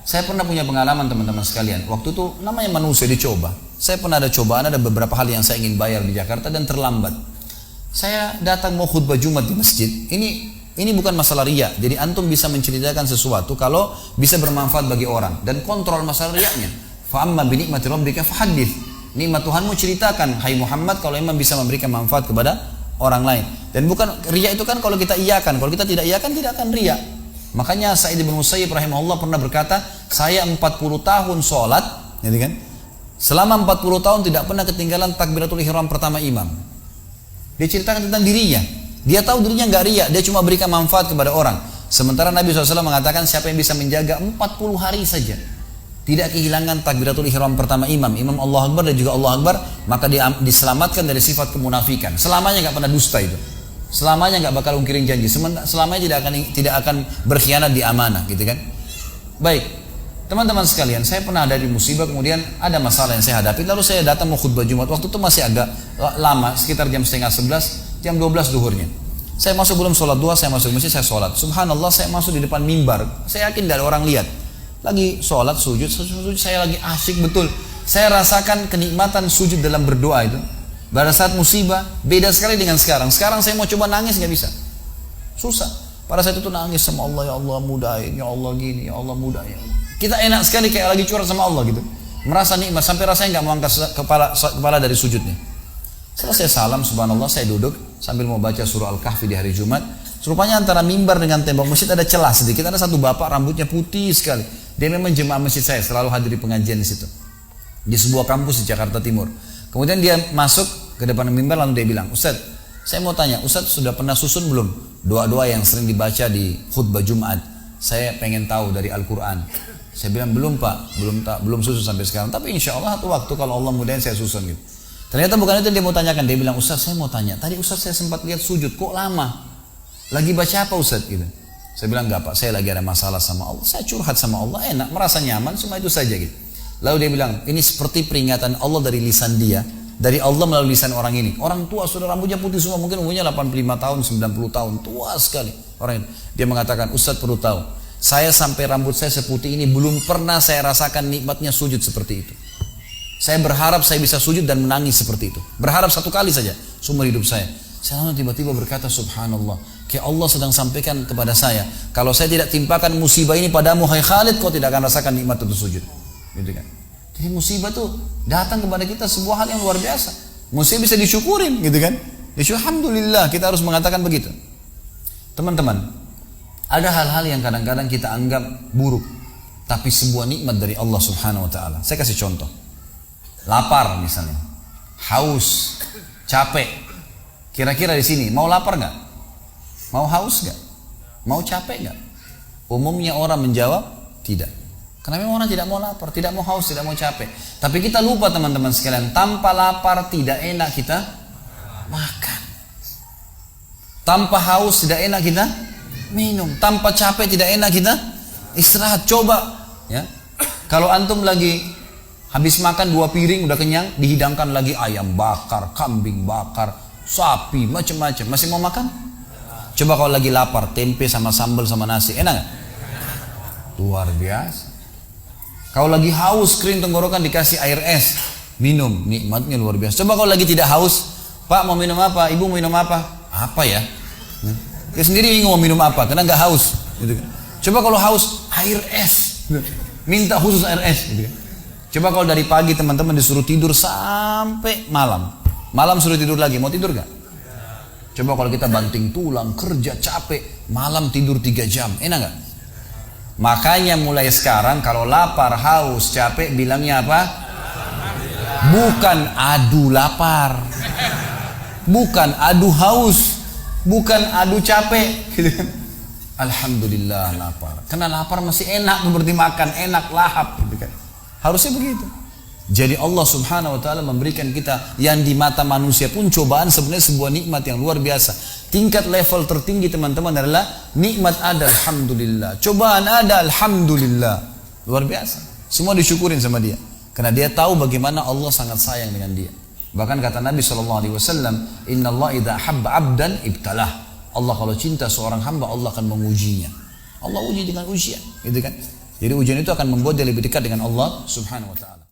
Saya pernah punya pengalaman teman-teman sekalian. Waktu itu namanya manusia dicoba. Saya pernah ada cobaan, ada beberapa hal yang saya ingin bayar di Jakarta dan terlambat. Saya datang mau khutbah Jumat di masjid. Ini bukan masalah riya. Jadi antum bisa menceritakan sesuatu kalau bisa bermanfaat bagi orang dan kontrol masalah riyanya. Fa amma bi ni'mati rabbika fahaddits. Nikmat Tuhanmu ceritakan, hai Muhammad, kalau memang bisa memberikan manfaat kepada orang lain. Dan bukan riya itu kan kalau kita iyakan, kalau kita tidak iyakan tidak akan riya. Makanya Sa'id bin Musayyib rahimahullah pernah berkata, saya 40 tahun sholat, gitu kan? Selama 40 tahun tidak pernah ketinggalan takbiratul ihram pertama imam. Dia ceritakan tentang dirinya. Dia tahu dirinya nggak riya, dia cuma berikan manfaat kepada orang. Sementara Nabi SAW mengatakan siapa yang bisa menjaga 40 hari saja, tidak kehilangan takbiratul ihram pertama imam, imam Allah Akbar dan juga Allah Akbar, maka dia diselamatkan dari sifat kemunafikan. Selamanya nggak pernah dusta itu. Selamanya nggak bakal ungkirin janji, selamanya tidak akan berkhianat di amanah, gitu kan? Baik, teman-teman sekalian, saya pernah ada di musibah, kemudian ada masalah yang saya hadapi, lalu saya datang mau khutbah Jumat. Waktu itu masih agak lama, sekitar jam 10:30, jam 12 duhurnya. Saya masuk belum sholat duha, saya masuk masjid, saya sholat. Subhanallah, saya masuk di depan mimbar. Saya yakin tidak ada orang lihat. Lagi sholat, sujud, saya lagi asyik betul. Saya rasakan kenikmatan sujud dalam berdoa itu. Pada saat musibah, beda sekali dengan sekarang. Sekarang saya mau coba nangis, nggak bisa. Susah. Pada saat itu nangis sama Allah, ya Allah mudahin, ya Allah gini, ya Allah mudahin. Kita enak sekali kayak lagi curhat sama Allah gitu. Merasa nikmat, sampai rasanya nggak mau angkat kepala dari sujudnya. Selesai salam, subhanallah, saya duduk sambil mau baca surah Al-Kahfi di hari Jumat. Rupanya antara mimbar dengan tembok masjid ada celah sedikit. Ada satu bapak rambutnya putih sekali. Dia memang jemaah masjid saya, selalu hadir di pengajian di situ. Di sebuah kampus di Jakarta Timur. Kemudian dia masuk ke depan mimbar lalu dia bilang, Ustaz, saya mau tanya, Ustaz sudah pernah susun belum doa-doa yang sering dibaca di khutbah Jumat? Saya pengen tahu dari Al-Quran. Saya bilang, belum Pak, belum susun sampai sekarang. Tapi insya Allah satu waktu kalau Allah mudahin saya susun gitu. Ternyata bukan itu yang dia mau tanyakan. Dia bilang, Ustaz saya mau tanya, tadi Ustaz saya sempat lihat sujud, kok lama? Lagi baca apa Ustaz? Gitu. Saya bilang, enggak Pak, saya lagi ada masalah sama Allah. Saya curhat sama Allah, enak, merasa nyaman, cuma itu saja gitu. Lalu dia bilang, ini seperti peringatan Allah dari lisan dia, dari Allah melalui lisan orang ini. Orang tua sudah rambutnya putih semua, mungkin umurnya 85 tahun, 90 tahun, tua sekali orang ini. Dia mengatakan, Ustaz perlu tahu, saya sampai rambut saya seputih ini belum pernah saya rasakan nikmatnya sujud seperti itu. Saya berharap saya bisa sujud dan menangis seperti itu. Berharap satu kali saja seumur hidup saya. Saya lalu tiba-tiba berkata, subhanallah, kayak Allah sedang sampaikan kepada saya, kalau saya tidak timpakan musibah ini padamu, hai Khalid, kau tidak akan rasakan nikmat untuk sujud. Gitu kan? Jadi musibah tuh datang kepada kita sebuah hal yang luar biasa. Musibah bisa disyukurin, gitu kan? Alhamdulillah, kita harus mengatakan begitu. Teman-teman, ada hal-hal yang kadang-kadang kita anggap buruk, tapi sebuah nikmat dari Allah Subhanahu Wa Taala. Saya kasih contoh. Lapar misalnya, haus, capek. Kira-kira di sini mau lapar nggak? Mau haus nggak? Mau capek nggak? Umumnya orang menjawab tidak. Karena memang orang tidak mau lapar, tidak mau haus, tidak mau capek. Tapi kita lupa teman-teman sekalian, tanpa lapar tidak enak kita makan. Tanpa haus tidak enak kita minum. Tanpa capek tidak enak kita istirahat. Coba ya. Kalau antum lagi habis makan 2 piring udah kenyang, dihidangkan lagi ayam bakar, kambing bakar, sapi, macam-macam. Masih mau makan? Coba kalau lagi lapar, tempe sama sambal sama nasi, enak gak? Luar biasa. Kalau lagi haus, kering tenggorokan, dikasih air es, minum, nikmatnya luar biasa. Coba kalau lagi tidak haus, Pak mau minum apa? Ibu mau minum apa? Apa ya? Dia sendiri bingung mau minum apa, karena nggak haus. Gitu. Coba kalau haus, air es, minta khusus air es. Gitu. Coba kalau dari pagi teman-teman disuruh tidur sampai malam, malam suruh tidur lagi, mau tidur nggak? Coba kalau kita banting tulang, kerja capek, malam tidur 3 jam, enak nggak? Makanya mulai sekarang kalau lapar, haus, capek bilangnya apa? Bukan adu lapar, bukan adu haus, bukan adu capek. Alhamdulillah lapar. Karena lapar masih enak seperti makan, enak lahap. Harusnya begitu. Jadi Allah Subhanahu Wa Taala memberikan kita yang di mata manusia pun cobaan sebenarnya sebuah nikmat yang luar biasa. Tingkat level tertinggi teman-teman adalah nikmat ada, alhamdulillah. Cobaan ada, alhamdulillah. Luar biasa. Semua disyukurin sama dia. Karena dia tahu bagaimana Allah sangat sayang dengan dia. Bahkan kata Nabi SAW, Inna Allah idha habba abdan ibtalah. Allah kalau cinta seorang hamba, Allah akan mengujinya. Allah uji dengan ujian, gitu kan? Jadi ujian itu akan membuat dia lebih dekat dengan Allah Subhanahu wa taala.